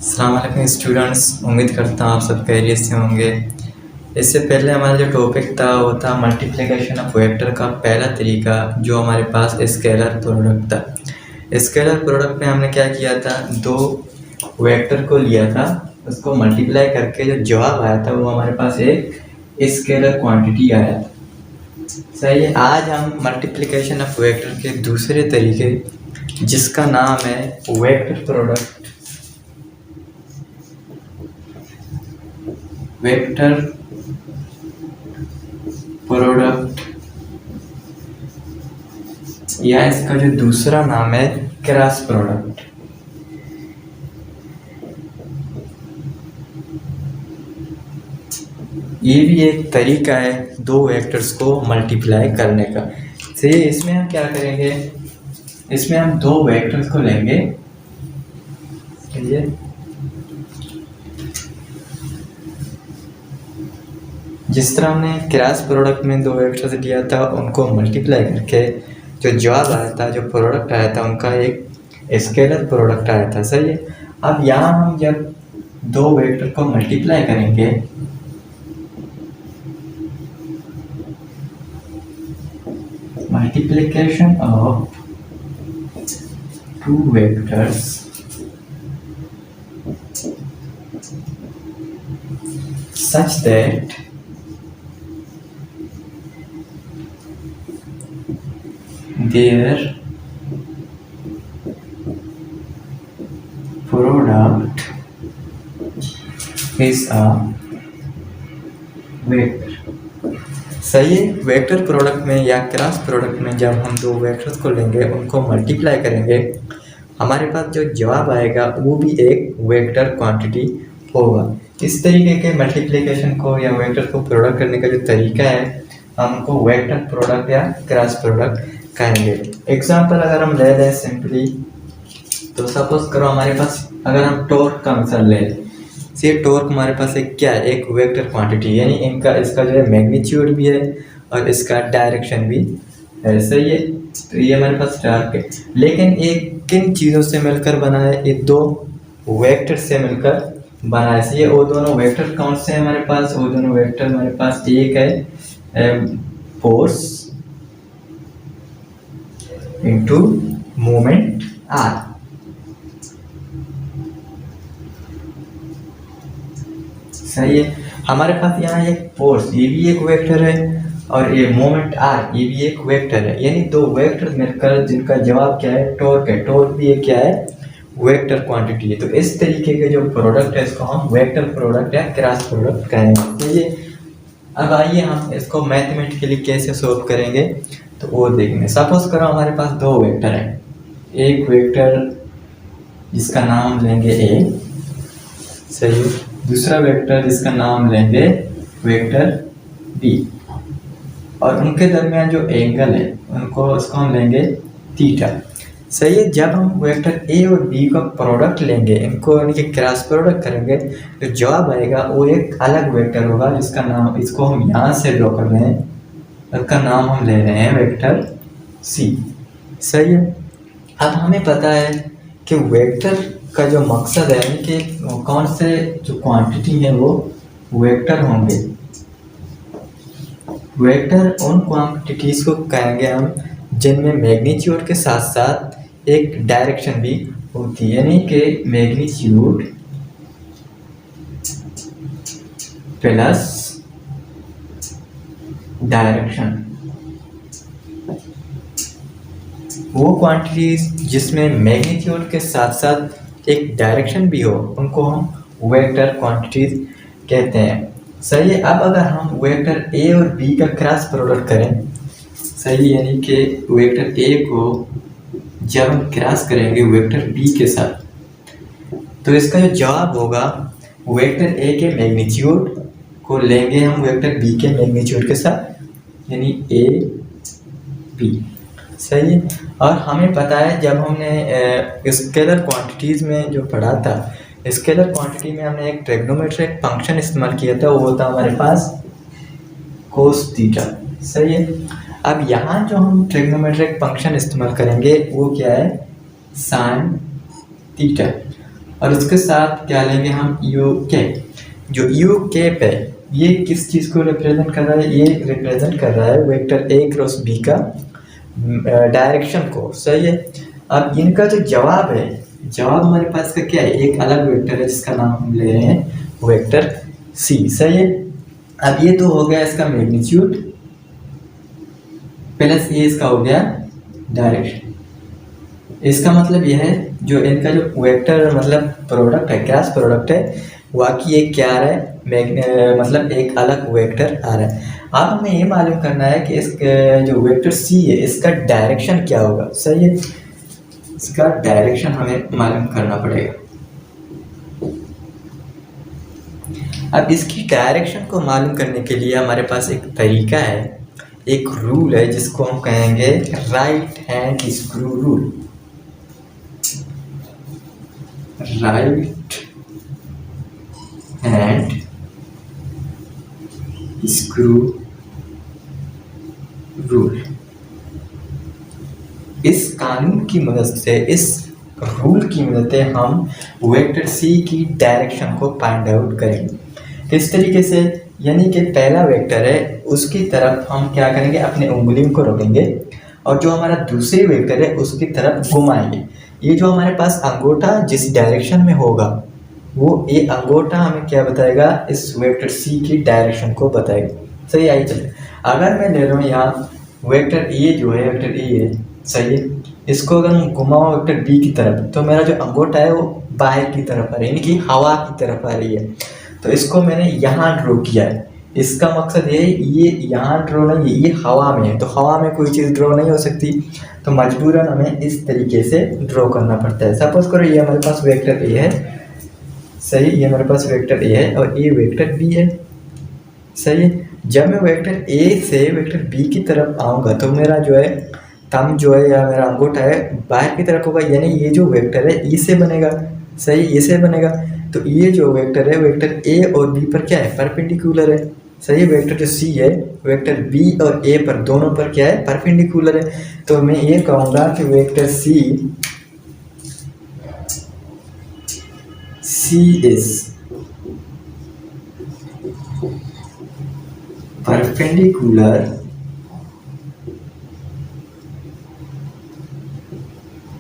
अस्सलाम वालेकुम स्टूडेंट्स, उम्मीद करता हूँ आप सब खैरियत से होंगे। इससे पहले हमारा जो टॉपिक था वो था मल्टीप्लिकेशन ऑफ वेक्टर का पहला तरीका, जो हमारे पास स्केलर प्रोडक्ट था। स्केलर प्रोडक्ट में हमने क्या किया था, दो वेक्टर को लिया था, उसको मल्टीप्लाई करके जो जवाब आया था वो हमारे पास एक स्केलर क्वांटिटी आया था। सही है। आज हम मल्टीप्लिकेशन ऑफ वेक्टर के दूसरे तरीके, जिसका नाम है वेक्टर प्रोडक्ट या इसका जो दूसरा नाम है क्रॉस प्रोडक्ट। ये भी एक तरीका है दो वेक्टर्स को मल्टीप्लाई करने का। चलिए इसमें हम क्या करेंगे, इसमें हम दो वेक्टर्स को लेंगे। चलिए जिस तरह हमने क्रॉस प्रोडक्ट में दो वेक्टर्स लिया था, उनको मल्टीप्लाई करके जो जवाब आया था, जो प्रोडक्ट आया था, उनका एक स्केलर प्रोडक्ट आया था। सही है। अब यहाँ हम जब दो वेक्टर को मल्टीप्लाई करेंगे, multiplication of two vectors such that their product is a vector। सही है। वेक्टर प्रोडक्ट में या क्रॉस प्रोडक्ट में जब हम दो वेक्टर्स को लेंगे, उनको मल्टीप्लाई करेंगे, हमारे पास जो जवाब आएगा वो भी एक वेक्टर क्वांटिटी होगा। इस तरीके के मल्टीप्लिकेशन को या वेक्टर को प्रोडक्ट करने का जो तरीका है, हम उनको वेक्टर प्रोडक्ट या क्रॉस प्रोडक्ट कहेंगे। एग्जाम्पल अगर हम ले लें सिंपली, तो सपोज करो हमारे पास, अगर हम टॉर्क का मिसाल ले लें, ये टॉर्क हमारे पास एक क्या है, एक वेक्टर क्वांटिटी, यानी इनका इसका जो है मैग्नीट्यूड भी है और इसका डायरेक्शन भी है। सही है। तो ये हमारे पास टॉर्क है, लेकिन एक किन चीज़ों से मिलकर बना है, ये दो वेक्टर से मिलकर बना है। सही है। वो दोनों वेक्टर कौन से हैं हमारे पास, वो दोनों वेक्टर हमारे पास एक है फोर्स इंटू मोमेंट आर। सही है। हमारे पास यहाँ एक फोर्स, ये भी एक वेक्टर है, और ये मोमेंट आर, ये भी एक वेक्टर है। यानी दो वेक्टर मिलकर जिनका जवाब क्या है, टॉर्क है। टॉर्क भी एक क्या है, वेक्टर क्वांटिटी है। तो इस तरीके के जो प्रोडक्ट है, इसको हम वेक्टर प्रोडक्ट या क्रॉस प्रोडक्ट कहेंगे। तो ये अब आइए हम इसको मैथमेटिकली कैसे सोल्व करेंगे, तो वो देखेंगे। सपोज करो हमारे पास दो वेक्टर है, एक वेक्टर जिसका नाम लेंगे ए, सही, दूसरा वेक्टर जिसका नाम लेंगे वेक्टर बी, और उनके दरमियान जो एंगल है उसको हम लेंगे थीटा। सही है। जब हम वेक्टर ए और बी का प्रोडक्ट लेंगे, इनको यानी कि क्रॉस प्रोडक्ट करेंगे, तो जवाब आएगा वो एक अलग वेक्टर होगा, जिसका नाम, इसको हम यहाँ से ड्रॉ कर रहे हैं, उसका नाम हम ले रहे हैं वेक्टर सी। सही है। अब हमें पता है कि वेक्टर का जो मकसद है, यानी कि कौन से जो क्वांटिटी है वो वेक्टर होंगे। वेक्टर उन क्वांटिटीज को कहेंगे हम जिनमें मैग्नीट्यूड के साथ साथ एक डायरेक्शन भी होती है, यानी कि मैग्नीट्यूड प्लस डायरेक्शन। वो क्वांटिटीज जिसमें मैग्नीट्यूड के साथ साथ एक डायरेक्शन भी हो, उनको हम वेक्टर क्वांटिटीज कहते हैं। सही है। अब अगर हम वेक्टर ए और बी का क्रॉस प्रोडक्ट करें, सही, यानी कि वेक्टर ए को जब हम क्रॉस करेंगे वेक्टर बी के साथ, तो इसका जो जवाब होगा, वेक्टर ए के मैग्नीट्यूड को लेंगे हम वेक्टर बी के मैग्नीट्यूड के साथ, यानी ए बी। सही है। और हमें पता है जब हमने स्केलर क्वांटिटीज़ में जो पढ़ा था, स्केलर क्वांटिटी में हमने एक ट्रिग्नोमेट्रिक फंक्शन इस्तेमाल किया था, वो था हमारे पास कोस थीटा। सही है। अब यहाँ जो हम ट्रिग्नोमेट्रिक फंक्शन इस्तेमाल करेंगे वो क्या है, साइन थीटा। और उसके साथ क्या लेंगे हम, यू के। जो यू कैप है ये किस चीज़ को रिप्रेजेंट कर रहा है, ये रिप्रेजेंट कर रहा है वेक्टर ए क्रॉस बी का डायरेक्शन को। सही है। अब इनका जो जवाब है, जवाब हमारे पास का क्या है, एक अलग वेक्टर है जिसका नाम हम ले रहे हैं वेक्टर सी। सही है। अब ये तो हो गया इसका मैग्नीट्यूड प्लस ये इसका हो गया डायरेक्शन। इसका मतलब यह है जो इनका जो वेक्टर मतलब प्रोडक्ट है, क्रॉस प्रोडक्ट है, बाकी एक क्या आ रहा है, मतलब एक अलग वेक्टर आ रहा है। अब हमें ये मालूम करना है कि इस जो वेक्टर सी है इसका डायरेक्शन क्या होगा। सही है। इसका डायरेक्शन हमें मालूम करना पड़ेगा। अब इसकी डायरेक्शन को मालूम करने के लिए हमारे पास एक तरीका है, एक रूल है जिसको हम कहेंगे right hand screw rule. Right hand screw rule. इस कानून की मदद से, इस रूल की मदद से हम वेक्टर सी की डायरेक्शन को फाइंड आउट करेंगे। किस तरीके से, यानी कि पहला वेक्टर है उसकी तरफ हम क्या करेंगे, अपने उंगलियों को रखेंगे और जो हमारा दूसरी वेक्टर है उसकी तरफ घुमाएंगे। ये जो हमारे पास अंगूठा जिस डायरेक्शन में होगा वो ये अंगूठा हमें क्या बताएगा, इस वेक्टर सी की डायरेक्शन को बताएगा। सही आई चले। अगर मैं ले रहा हूँ यहाँ वेक्टर ए जो है, वेक्टर ए है, सही है, इसको अगर हम घुमाओ वेक्टर बी की तरफ तो मेरा जो अंगूठा है वो बाहर की तरफ आ रही है, यानी कि हवा की तरफ आ रही है। तो इसको मैंने यहाँ ड्रॉ किया है। इसका मकसद ये यहाँ ड्रॉ नहीं है, ये हवा में है, तो हवा में कोई चीज़ ड्रॉ नहीं हो सकती, तो मजबूरन हमें इस तरीके से ड्रॉ करना पड़ता है। सपोज करो ये हमारे पास वेक्टर ए है, सही, ये हमारे पास वेक्टर ए है और ये वेक्टर बी है। सही है। जब मैं वेक्टर ए से वेक्टर बी की तरफ आऊँगा तो मेरा जो है थंब जो है या मेरा अंगूठा है बाहर की तरफ होगा, यानी ये जो वेक्टर है ई से बनेगा। सही, ई से बनेगा। तो ये जो वेक्टर है वेक्टर ए और बी पर क्या है, परपेंडिकुलर है। सही। वेक्टर जो सी है वेक्टर बी और ए पर दोनों पर क्या है, परपेंडिकुलर है। तो मैं ये कहूँगा कि vector C is perpendicular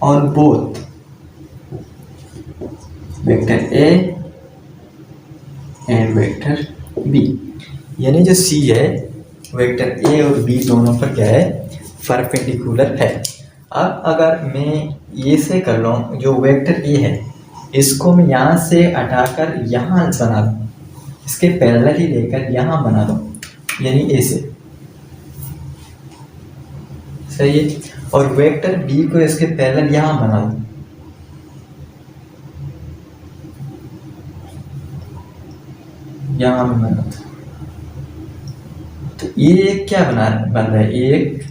on both vector A and vector B. यानी जो सी है वेक्टर ए और बी दोनों पर क्या है, परपेंडिकुलर है। अब अगर मैं ये से कर लूँ, जो वेक्टर ए है इसको मैं यहाँ से हटाकर यहाँ बना दूँ, इसके पैरेलल ही लेकर यहाँ बना दूँ, यानी ए से। सही है। और वेक्टर बी को इसके पैरेलल यहाँ बना दूँ, यहाँ में बना दूँ, तो ये क्या बन रहा है, एक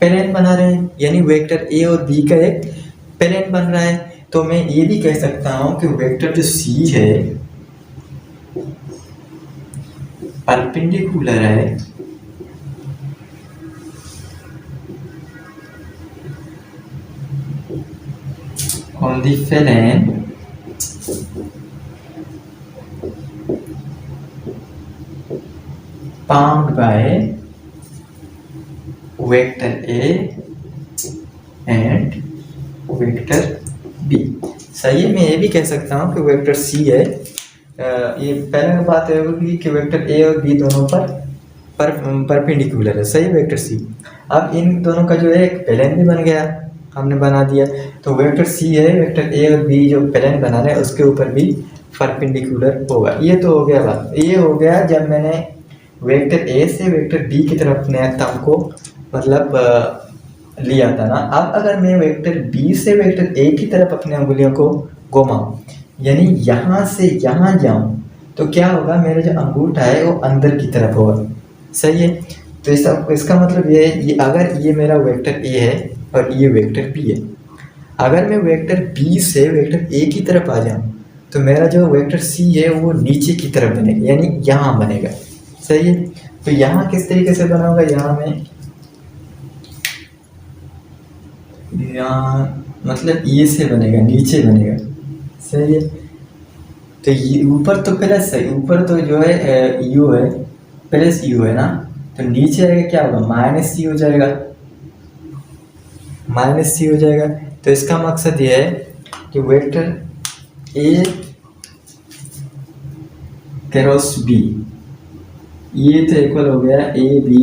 पैरेलल बना रहे हैं, यानी वेक्टर ए और बी का एक पैरेलल बन रहा है। तो मैं ये भी कह सकता हूँ कि वेक्टर जो सी है परपेंडिकुलर है on the phelan formed by vector A and vector B। सही है। मैं ये भी कह सकता हूँ कि वेक्टर C है, ये पहले बात है कि वेक्टर A और B दोनों पर परपेंडिकुलर है। सही, वेक्टर C। अब इन दोनों का जो है एक पैरेलल भी बन गया, हमने बना दिया। तो वेक्टर सी है, वेक्टर ए और बी जो पैरेलल बना रहे हैं उसके ऊपर भी परपेंडिकुलर होगा। ये तो हो गया बात। ये हो गया जब मैंने वेक्टर ए से वेक्टर बी की तरफ अपने थंब को मतलब लिया था ना। अब अगर मैं वेक्टर बी से वेक्टर ए की तरफ अपने उंगलियों को घुमाऊं, यानी यहाँ से यहाँ जाऊं, तो क्या होगा, मेरा जो अंगूठा है वो अंदर की तरफ होगा। सही है। तो इसका मतलब ये है, ये अगर ये मेरा वेक्टर ए है और ये वेक्टर बी है, अगर मैं वेक्टर बी से वेक्टर ए की तरफ आ जाऊं तो मेरा जो वेक्टर सी है वो नीचे की तरफ बनेगा, यानी यहाँ बनेगा। सही है। तो यहाँ किस तरीके से बना होगा, यहाँ में यहाँ मतलब ये से बनेगा, नीचे बनेगा। सही है। तो ये ऊपर तो प्लस है, ऊपर तो जो है यू है, प्लस यू है ना, तो नीचे आएगा क्या होगा, माइनस सी हो जाएगा, माइनस सी हो जाएगा। तो इसका मकसद ये है कि वेक्टर ए क्रॉस बी, ये तो इक्वल हो गया A B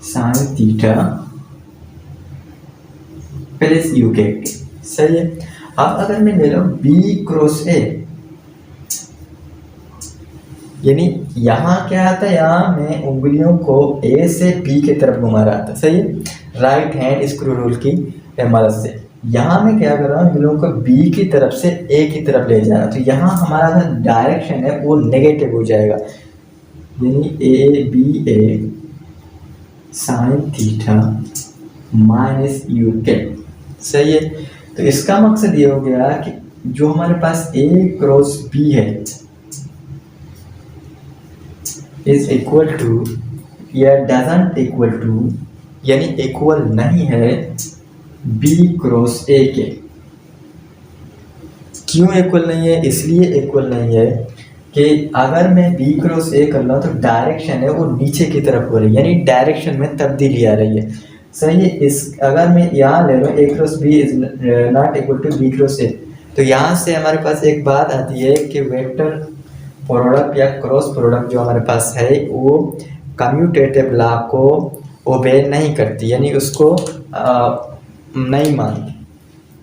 sine theta plus U K, सही है। अब अगर मैं ले लूं बी क्रॉस ए, यानी यहाँ क्या आता है, यहाँ मैं उंगलियों को ए से बी की तरफ घुमा रहा था, सही है, राइट हैंड स्क्रू रूल की मदद से। यहाँ मैं क्या कर रहा हूँ, उंगलियों को बी की तरफ से ए की तरफ ले जाना, तो यहाँ हमारा जो डायरेक्शन है वो नेगेटिव हो जाएगा, यानी A B A sine theta minus U K, सही है। तो इसका मकसद ये हो गया कि जो हमारे पास ए क्रॉस बी है इज इक्वल टू या डजंट इक्वल टू, यानी इक्वल नहीं है बी क्रॉस ए के। क्यों इक्वल नहीं है, इसलिए इक्वल नहीं है कि अगर मैं बी क्रॉस ए कर लूँ तो डायरेक्शन है वो नीचे की तरफ हो रही है, यानी डायरेक्शन में तब्दीली आ रही है, सही है। इस अगर मैं यहाँ ले लूँ A cross B is not equal to B cross A, तो यहाँ से हमारे पास एक बात आती है कि वेक्टर प्रोडक्ट या क्रॉस प्रोडक्ट जो हमारे पास है वो कम्यूटेटिव लॉ को ओबे नहीं करती, यानी उसको नहीं मानती।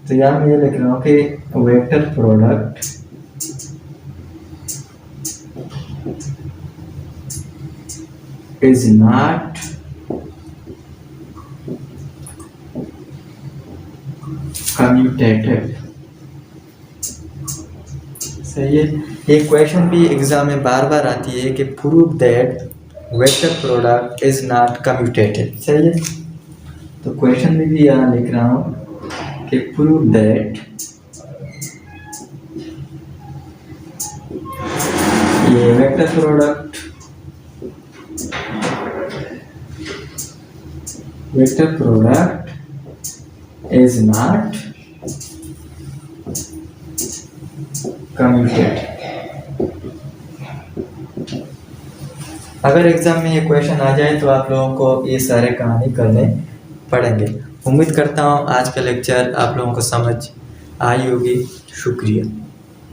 तो यहाँ मैं ये लिख रहा हूँ कि vector product is not commutative, सही है। ये क्वेश्चन भी एग्जाम में बार बार आती है कि prove that vector product is not commutative, सही है। तो क्वेश्चन में भी यहाँ लिख रहा हूँ कि प्रूव दैट ये vector product is not commutative. अगर एग्जाम में ये क्वेश्चन आ जाए तो आप लोगों को ये सारे कहानी करने पड़ेंगे। उम्मीद करता हूँ आज का लेक्चर आप लोगों को समझ आई होगी। शुक्रिया।